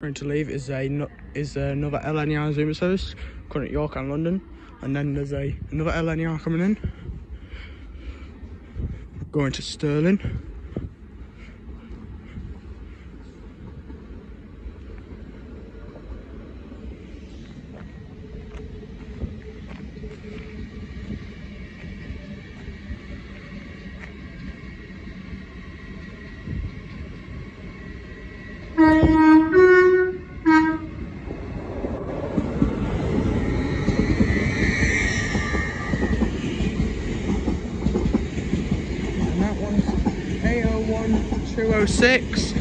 Going to leave is another LNER Zoom service, current York and London, and then there's another LNER coming in, going to Stirling. And that one's A01206.